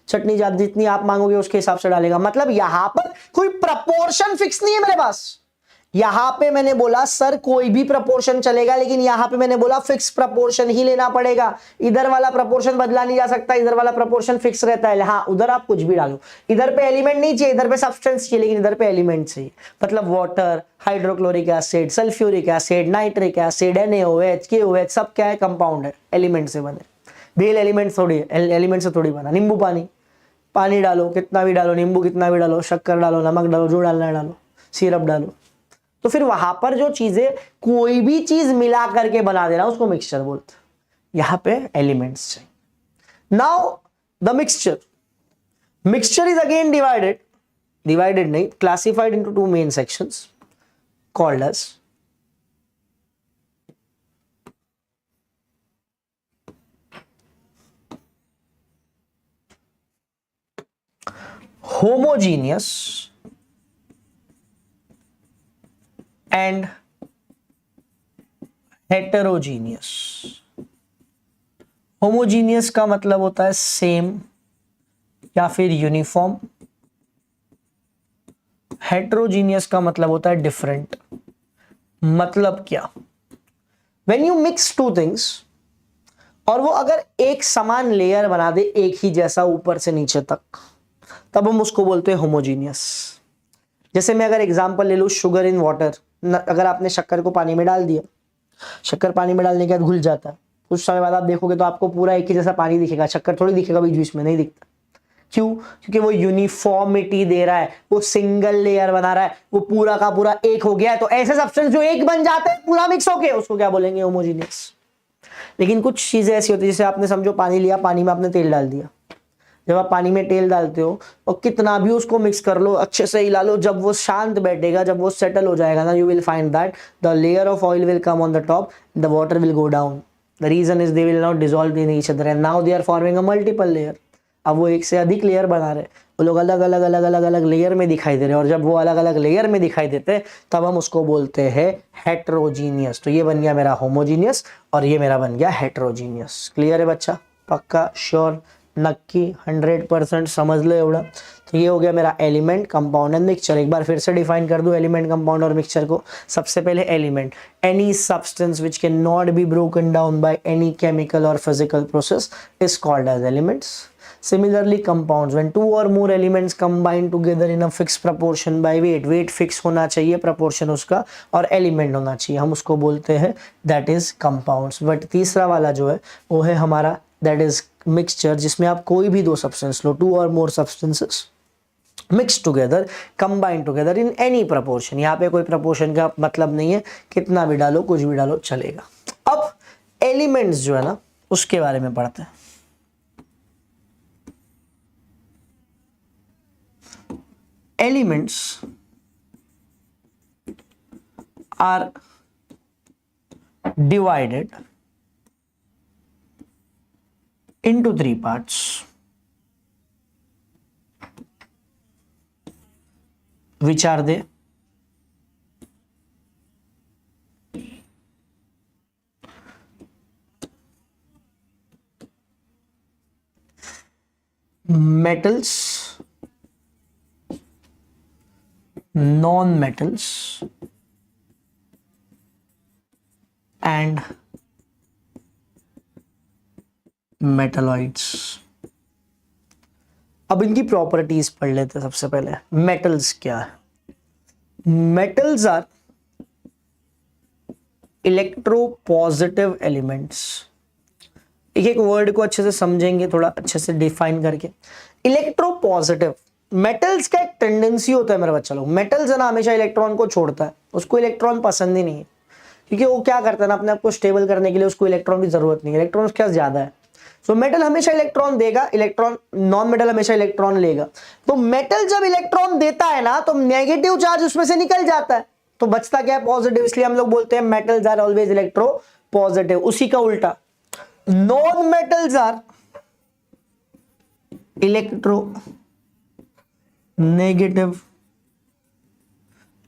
चटनी ज्यादा जितनी आप मांगोगे उसके हिसाब से डालेगा। मतलब यहां पर कोई प्रपोर्शन फिक्स नहीं है मेरे पास। यहां पे मैंने बोला सर कोई भी प्रपोर्शन चलेगा, लेकिन यहां पे मैंने बोला फिक्स प्रपोर्शन ही लेना पड़ेगा। इधर वाला प्रपोर्शन बदला नहीं जा सकता, इधर वाला प्रपोर्शन फिक्स रहता है। हाँ, उधर आप कुछ भी डालो, इधर पे एलिमेंट नहीं चाहिए, इधर पे सब्सटेंस चाहिए, लेकिन इधर पे एलिमेंट चाहिए। मतलब water, hydrochloric acid, sulphuric acid, nitric acid, NaOH, KOH, सब क्या है? कंपाउंड है, एलिमेंट से बने। भेल एलिमेंट थोड़ी, एलिमेंट से थोड़ी बना। नींबू पानी डालो, कितना भी डालो, नींबू कितना भी डालो, शक्कर डालो, नमक डालो, जो डालना है डालो, सिरप डालो, तो फिर वहां पर जो चीजें कोई भी चीज मिला करके बना देना उसको मिक्सचर बोलते हैं। यहां पे एलिमेंट्स चाहिए। Now the mixture is again divided नहीं, classified into 2 main sections called as homogeneous and heterogeneous. Homogeneous का मतलब होता है सेम या फिर यूनिफॉर्म, हेट्रोजीनियस का मतलब होता है डिफरेंट। मतलब क्या? When you mix two things और वो अगर एक समान लेयर बना दे एक ही जैसा ऊपर से नीचे तक, तब हम उसको बोलते हैं होमोजीनियस। जैसे मैं अगर एग्जांपल ले लूं, शुगर इन वाटर, अगर आपने शक्कर को पानी में डाल दिया, शक्कर पानी में डालने के बाद घुल जाता है, कुछ समय बाद आप देखोगे तो आपको पूरा एक ही जैसा पानी दिखेगा, शक्कर थोड़ी दिखेगा बीच बीच में, नहीं दिखता। क्यों? क्योंकि वो यूनिफॉर्मिटी दे रहा है, वो सिंगल लेयर बना रहा है, वो पूरा का पूरा एक हो गया है। तो ऐसे सब्सटेंस जो एक बन जाते हैं पूरा मिक्स होके, उसको क्या बोलेंगे? होमोजीनियस। लेकिन कुछ चीजें ऐसी होती है, जैसे आपने समझो पानी लिया, पानी में आपने तेल डाल दिया। जब आप पानी में तेल डालते हो और कितना भी उसको मिक्स कर लो, अच्छे से हिला लो, जब वो शांत बैठेगा, जब वो सेटल हो जाएगा ना, you will find that the layer of oil will come on the top, the water will go down. The reason is they will not dissolve in each other and now they are forming a multiple layer. अब वो एक से अधिक layer बना रहे, वो लोग अलग अलग अलग अलग अलग लेयर में दिखाई दे रहे हैं, और जब वो अलग अलग लेयर में दिखाई देते हैं तब हम उसको बोलते हैं हेट्रोजीनियस। तो ये बन गया मेरा होमोजीनियस और ये मेरा बन गया हेट्रोजीनियस। क्लियर है बच्चा? पक्का? श्योर? नक्की? 100% समझ लो एवढा। तो ये हो गया मेरा एलिमेंट, कंपाउंड एंड मिक्सचर। एक बार फिर से डिफाइन कर दूं एलिमेंट, कंपाउंड और मिक्सचर को। सबसे पहले element, any substance which can not be broken down by any chemical और physical process is called as elements. Similarly, compounds, when two or more elements combine together in a fixed proportion by weight, weight fix होना चाहिए, proportion उसका, और element होना चाहिए, हम उसको बोलते हैं that is compounds। बट तीसरा वाला जो है वो है हमारा that is mixture, जिसमें आप कोई भी दो substance low, two or more substances mix together, combine together in any proportion। यहाँ पे कोई proportion का मतलब नहीं है, कितना भी डालो, कुछ भी डालो चलेगा। अब elements जो है ना उसके बारे में पढ़ते हैं। Elements are divided into three parts, which are they? Metals, non-metals and metalloids। अब इनकी प्रॉपर्टीज पढ़ लेते हैं। सबसे पहले मेटल्स क्या है? Metals are electropositive elements. एक एक वर्ड को अच्छे से समझेंगे, थोड़ा अच्छे से डिफाइन करके। इलेक्ट्रोपॉजिटिव, मेटल्स का एक टेंडेंसी होता है मेरे बच्चा लोग, मेटल्स है ना हमेशा इलेक्ट्रॉन को छोड़ता है, उसको इलेक्ट्रॉन पसंद ही नहीं है, क्योंकि वो क्या करता है ना, अपने आप को स्टेबल करने के लिए उसको इलेक्ट्रॉन की जरूरत नहीं है, इलेक्ट्रॉन क्या ज्यादा है। सो मेटल हमेशा इलेक्ट्रॉन देगा, इलेक्ट्रॉन, नॉन मेटल हमेशा इलेक्ट्रॉन लेगा। तो मेटल जब इलेक्ट्रॉन देता है ना तो नेगेटिव चार्ज उसमें से निकल जाता है, तो बचता क्या है? पॉजिटिव। इसलिए हम लोग बोलते हैं metals are always electropositive. उसी का उल्टा non metals are electronegative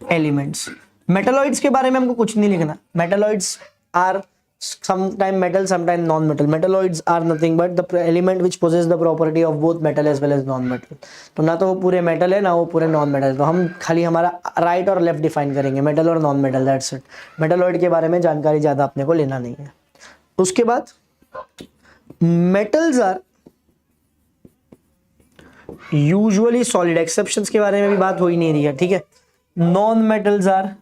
elements. Metalloids के बारे में हमको कुछ नहीं लिखना। Metalloids are sometime metal, sometime non-metal. Metalloids are nothing but the element which possess the property of both metal as well as non-metal। तो ना तो वो पूरे मेटल है ना वो पूरे नॉन मेटल है, तो हम खाली हमारा राइट और लेफ्ट डिफाइन करेंगे, मेटल और non metal, that's it. Metalloid के बारे में जानकारी ज्यादा अपने को लेना नहीं है। उसके बाद metals are usually solid, exceptions के बारे में भी बात हो ही नहीं रही है, ठीक है। Non metals are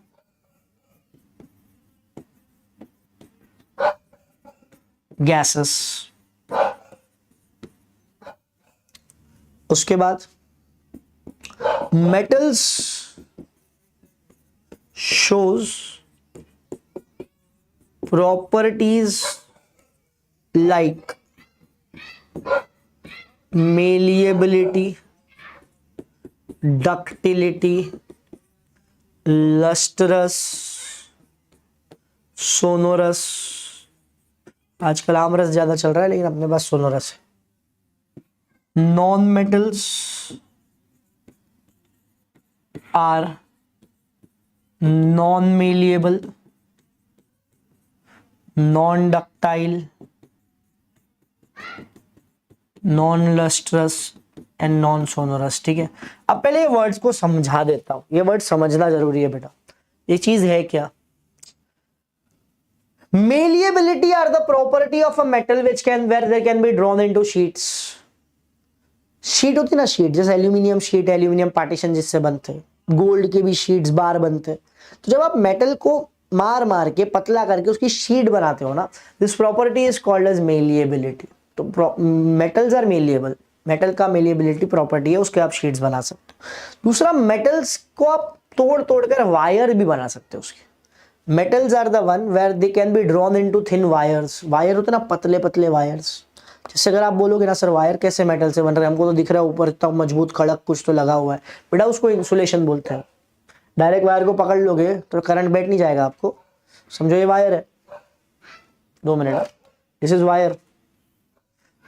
gases. उसके बाद metals shows properties like malleability, ductility, lustrous, sonorous। आजकल आमरस ज्यादा चल रहा है लेकिन अपने पास सोनोरस है। Non metals are non malleable, non ductile, non lustrous and non sonorous. ठीक है, अब पहले ये वर्ड्स को समझा देता हूं, ये वर्ड समझना जरूरी है बेटा। ये चीज है क्या? Malleability are the property of a metal which can where they can be drawn into sheets। Sheet होती ना, शीट जैसे एल्यूमिनियम शीट, एल्यूमिनियम पार्टीशन जिससे बनते हैं, गोल्ड के भी शीट्स बार बनते हैं। तो जब आप मेटल को मार मार के पतला करके उसकी शीट बनाते हो ना, this property is called as malleability. तो मेटल्स आर मेलिएबल, मेटल का मेलिएबिलिटी प्रॉपर्टी है, उसके आप शीट्स बना सकते हो। दूसरा, मेटल्स को आप तोड़ तोड़ कर वायर भी बना सकते हो उसके। Metals are the one where they can be drawn into thin wires. Wire होते ना पतले पतले वायर्स। जैसे अगर आप बोलोगे ना सर वायर कैसे मेटल से बन रहा है, हमको तो दिख रहा है ऊपर इतना मजबूत कड़क कुछ तो लगा हुआ है, बेटा उसको इंसुलेशन बोलते हैं। डायरेक्ट वायर को पकड़ लोगे तो करंट बैठ नहीं जाएगा आपको। समझो ये वायर है, 2 मिनट, दिस इज वायर।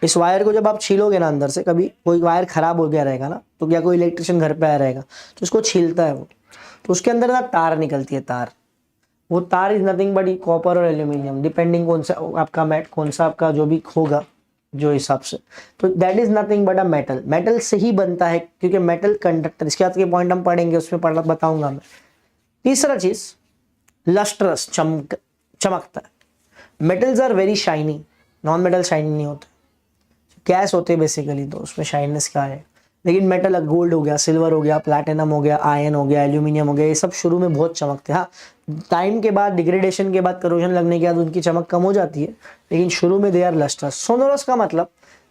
इस वायर को जब आप छीलोगे ना अंदर से, कभी कोई वायर खराब हो गया रहेगा ना, तो क्या कोई इलेक्ट्रिशियन घर पे आया रहेगा तो उसको छीलता है वो, तो उसके अंदर ना तार निकलती है, तार। वो तार इज नथिंग बट कॉपर और एल्यूमिनियम, डिपेंडिंग कौन सा आपका कौन सा आपका जो भी होगा जो हिसाब से। तो that is nothing but a metal. Metal से ही बनता है क्योंकि मेटल कंडक्टर, इसके बाद के पॉइंट हम पढ़ेंगे उसमें बताऊंगा मैं। तीसरा चीज, लस्ट्रस, चमकता है। Metals are very shiny, non metal shiny नहीं होते, गैस होते बेसिकली, तो उसमें शाइननेस क्या है। लेकिन मेटल, गोल्ड हो गया, सिल्वर हो गया, प्लैटिनम हो गया, आयरन हो गया, एल्यूमिनियम हो गया, ये सब शुरू में बहुत चमकते हैं। हाँ, टाइम के बाद, डिग्रेडेशन के बाद, करोजन लगने के बाद उनकी चमक कम हो जाती है, लेकिन शुरू में दे आर लस्ट्रस। सोनोरस का मतलब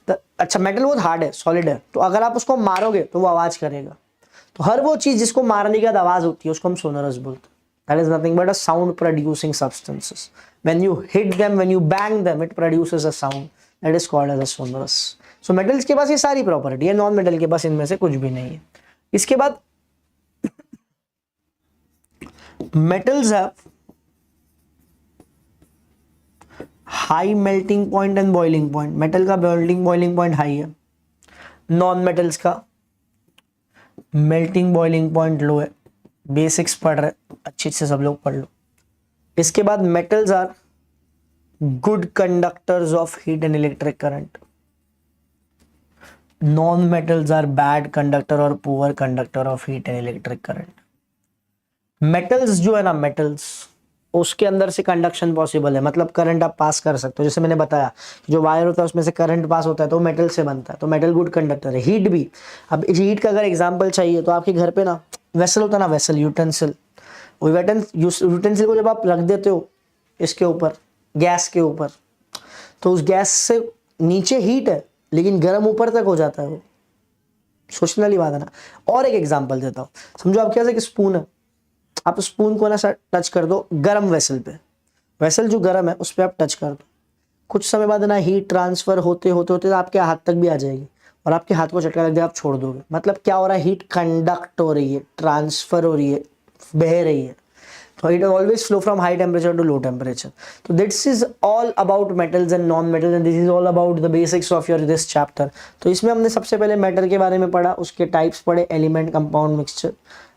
अच्छा, मेटल बहुत हार्ड है, सॉलिड है, तो अगर आप उसको मारोगे तो वो आवाज करेगा। तो हर वो चीज जिसको मारने के बाद आवाज होती है उसको हम सोनोरस बोलते हैं। That is nothing but a sound producing substances. When you hit them, when you bang them, it produces a sound, that is called as a sonorous. So metals के पास ये सारी प्रॉपर्टी है, नॉन मेटल के पास इनमें से कुछ भी नहीं है। इसके बाद metals have high melting point and boiling point. Metal का मेल्टिंग बॉइलिंग पॉइंट हाई है, नॉन मेटल्स का मेल्टिंग बॉइलिंग पॉइंट लो है। बेसिक्स पढ़ रहे अच्छे से सब लोग पढ़ लो। इसके बाद metals are good conductors of heat and electric current. Non metals are bad conductor और poor conductor of heat and electric current. Metals जो है ना, मेटल्स उसके अंदर से कंडक्शन पॉसिबल है, मतलब करंट आप पास कर सकते हो। जैसे मैंने बताया जो वायर होता है उसमें से करंट पास होता है, तो मेटल से बनता है, तो मेटल गुड कंडक्टर है। हीट भी, अब हीट का अगर एग्जांपल चाहिए तो आपके घर पे ना वेसल होता है ना, वेसल, यूटेंसिल, यूटेंसिल को जब आप रख देते हो इसके ऊपर, गैस के ऊपर, तो उस गैस से नीचे हीट है लेकिन गर्म ऊपर तक हो जाता है वो। सोचने वाली बात है ना। और एक एग्जांपल देता हूँ, समझो आपके पास एक स्पून है, आप स्पून को ना सर टच कर दो गर्म वेसल पे, वेसल जो गर्म है उस पर आप टच कर दो, कुछ समय बाद ना हीट ट्रांसफर होते होते होते आपके हाथ तक भी आ जाएगी और आपके हाथ को झटका लग जाए, आप छोड़ दोगे। मतलब क्या हो रहा है, हीट कंडक्ट हो रही है, ट्रांसफर हो रही है, बह रही है। So it always flow from high temperature to low temperature. So this is all about metals and non-metals and this is all about the basics of your this chapter. तो इसमें हमने सबसे पहले मेटल के बारे में पढ़ा, उसके टाइप्स पढ़े, एलिमेंट, कंपाउंड, मिक्सचर।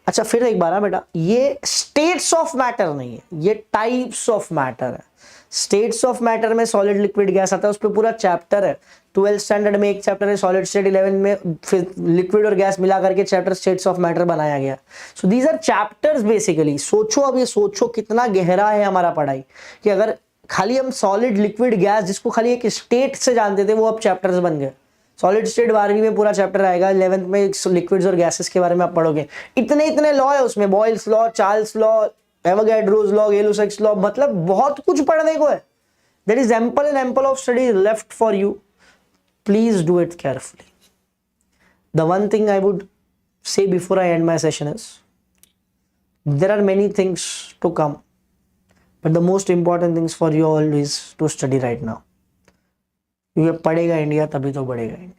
अच्छा फिर एक बार बेटा, ये स्टेट्स ऑफ मैटर नहीं है, ये टाइप्स ऑफ मैटर है। स्टेट्स ऑफ मैटर में सॉलिड, लिक्विड, गैस आता है, उस पर पूरा चैप्टर है। 12th स्टैंडर्ड में एक चैप्टर है सॉलिड स्टेट, 11 में फिर लिक्विड और गैस मिला करके चैप्टर स्टेट्स ऑफ मैटर बनाया गया। So these are chapters basically. सोचो, अब ये सोचो कितना गहरा है हमारा पढ़ाई, कि अगर खाली हम सॉलिड, लिक्विड, गैस जिसको खाली एक स्टेट से जानते थे वो अब चैप्टर्स बन गए। सॉलिड स्टेट 12वीं में पूरा चैप्टर आएगा, 11th में लिक्विड्स और गैसेस के बारे में आप पढ़ोगे। इतने इतने लॉ है उसमें, Boyle's law, Charles law, Avogadro's law, Gay-Lussac's law, मतलब बहुत कुछ पढ़ने को है। There is ample and ample of studies left for you. Please do it carefully. The one thing I would say before I end my session is, there are many things to come, but the most important things for you all is to study right now. क्योंकि पढ़ेगा India तभी तो बढ़ेगा India.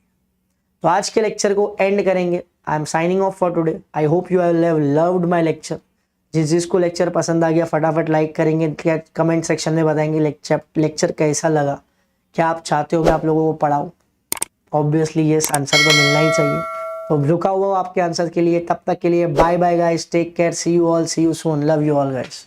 तो आज के lecture को and करेंगे। I am signing off for today. I hope you have loved my lecture. जिसको लेक्चर पसंद आ गया फटाफट लाइक करेंगे, क्या कमेंट सेक्शन में बताएंगे लेक्चर कैसा लगा, क्या आप चाहते हो मैं आप लोगों को पढ़ाऊँ। ऑब्वियसली ये आंसर तो मिलना ही चाहिए, तो रुका हुआ आपके आंसर के लिए। तब तक के लिए bye bye guys, take care, see you all, see you soon, love you all guys.